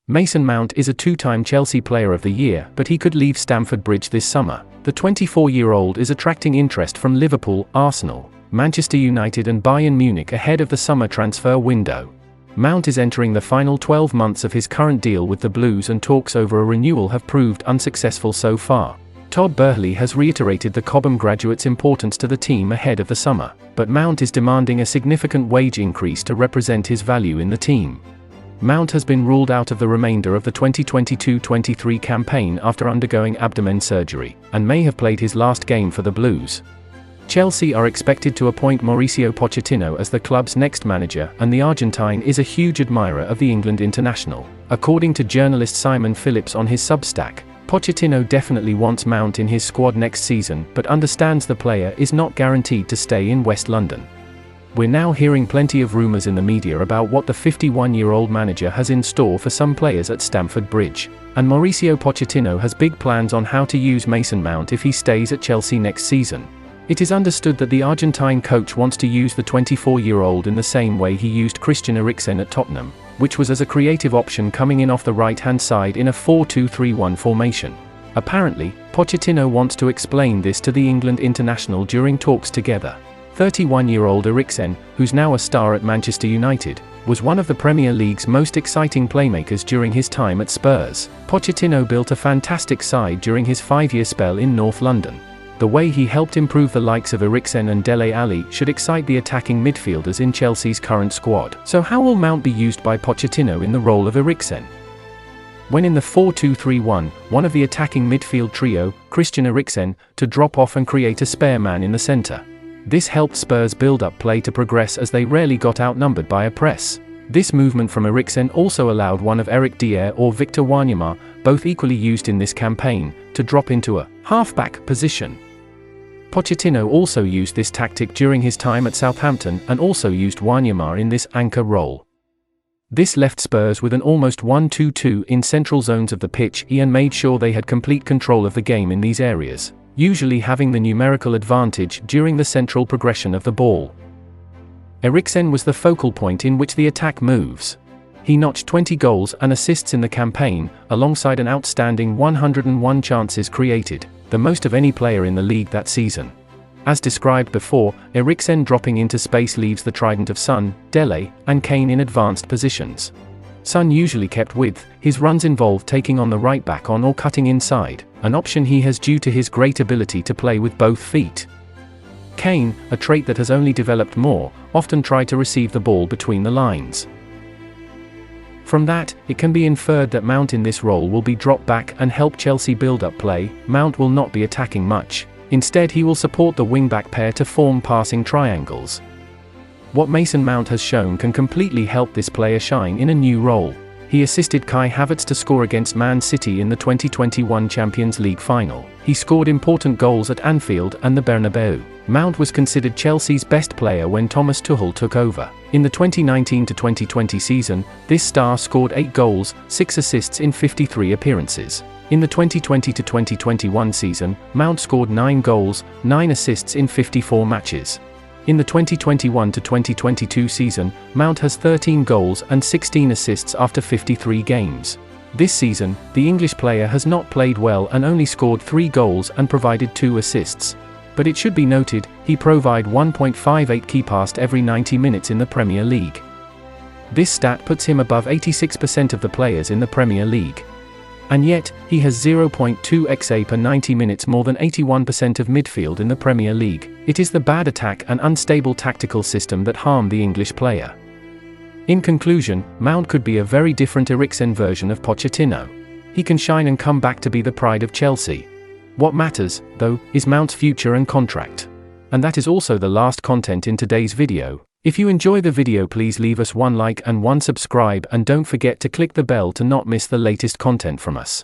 Mason Mount is a two-time Chelsea Player of the Year, but he could leave Stamford Bridge this summer. The 24-year-old is attracting interest from Liverpool, Arsenal, Manchester United and Bayern Munich ahead of the summer transfer window. Mount is entering the final 12 months of his current deal with the Blues, and talks over a renewal have proved unsuccessful so far. Todd Boehly has reiterated the Cobham graduate's importance to the team ahead of the summer, but Mount is demanding a significant wage increase to represent his value in the team. Mount has been ruled out of the remainder of the 2022-23 campaign after undergoing abdomen surgery, and may have played his last game for the Blues. Chelsea are expected to appoint Mauricio Pochettino as the club's next manager, and the Argentine is a huge admirer of the England international. According to journalist Simon Phillips on his Substack, Pochettino definitely wants Mount in his squad next season, but understands the player is not guaranteed to stay in West London. We're now hearing plenty of rumours in the media about what the 51-year-old manager has in store for some players at Stamford Bridge, and Mauricio Pochettino has big plans on how to use Mason Mount if he stays at Chelsea next season. It is understood that the Argentine coach wants to use the 24-year-old in the same way he used Christian Eriksen at Tottenham, which was as a creative option coming in off the right-hand side in a 4-2-3-1 formation. Apparently, Pochettino wants to explain this to the England international during talks together. 31-year-old Eriksen, who's now a star at Manchester United, was one of the Premier League's most exciting playmakers during his time at Spurs. Pochettino built a fantastic side during his 5-year spell in North London. The way he helped improve the likes of Eriksen and Dele Alli should excite the attacking midfielders in Chelsea's current squad. So how will Mount be used by Pochettino in the role of Eriksen? When in the 4-2-3-1, one of the attacking midfield trio, Christian Eriksen, to drop off and create a spare man in the centre. This helped Spurs build up play to progress, as they rarely got outnumbered by a press. This movement from Eriksen also allowed one of Eric Dier or Victor Wanyama, both equally used in this campaign, to drop into a half-back position. Pochettino also used this tactic during his time at Southampton, and also used Wanyama in this anchor role. This left Spurs with an almost 1-2-2 in central zones of the pitch, and made sure they had complete control of the game in these areas, usually having the numerical advantage during the central progression of the ball. Eriksen was the focal point in which the attack moves. He notched 20 goals and assists in the campaign, alongside an outstanding 101 chances created, the most of any player in the league that season. As described before, Eriksen dropping into space leaves the trident of Son, Dele, and Kane in advanced positions. Son usually kept width. His runs involved taking on the right back on or cutting inside, an option he has due to his great ability to play with both feet. Kane, a trait that has only developed more, often tried to receive the ball between the lines. From that, it can be inferred that Mount in this role will be dropped back and help Chelsea build up play. Mount will not be attacking much. Instead, he will support the wing-back pair to form passing triangles. What Mason Mount has shown can completely help this player shine in a new role. He assisted Kai Havertz to score against Man City in the 2021 Champions League final. He scored important goals at Anfield and the Bernabeu. Mount was considered Chelsea's best player when Thomas Tuchel took over. In the 2019-2020 season, this star scored 8 goals, 6 assists in 53 appearances. In the 2020-2021 season, Mount scored 9 goals, 9 assists in 54 matches. In the 2021-2022 season, Mount has 13 goals and 16 assists after 53 games. This season, the English player has not played well and only scored 3 goals and provided 2 assists. But it should be noted, he provided 1.58 key passes every 90 minutes in the Premier League. This stat puts him above 86% of the players in the Premier League. And yet, he has 0.2 XA per 90 minutes, more than 81% of midfield in the Premier League. It is the bad attack and unstable tactical system that harm the English player. In conclusion, Mount could be a very different Eriksen version of Pochettino. He can shine and come back to be the pride of Chelsea. What matters, though, is Mount's future and contract. And that is also the last content in today's video. If you enjoy the video, please leave us one like and one subscribe, and don't forget to click the bell to not miss the latest content from us.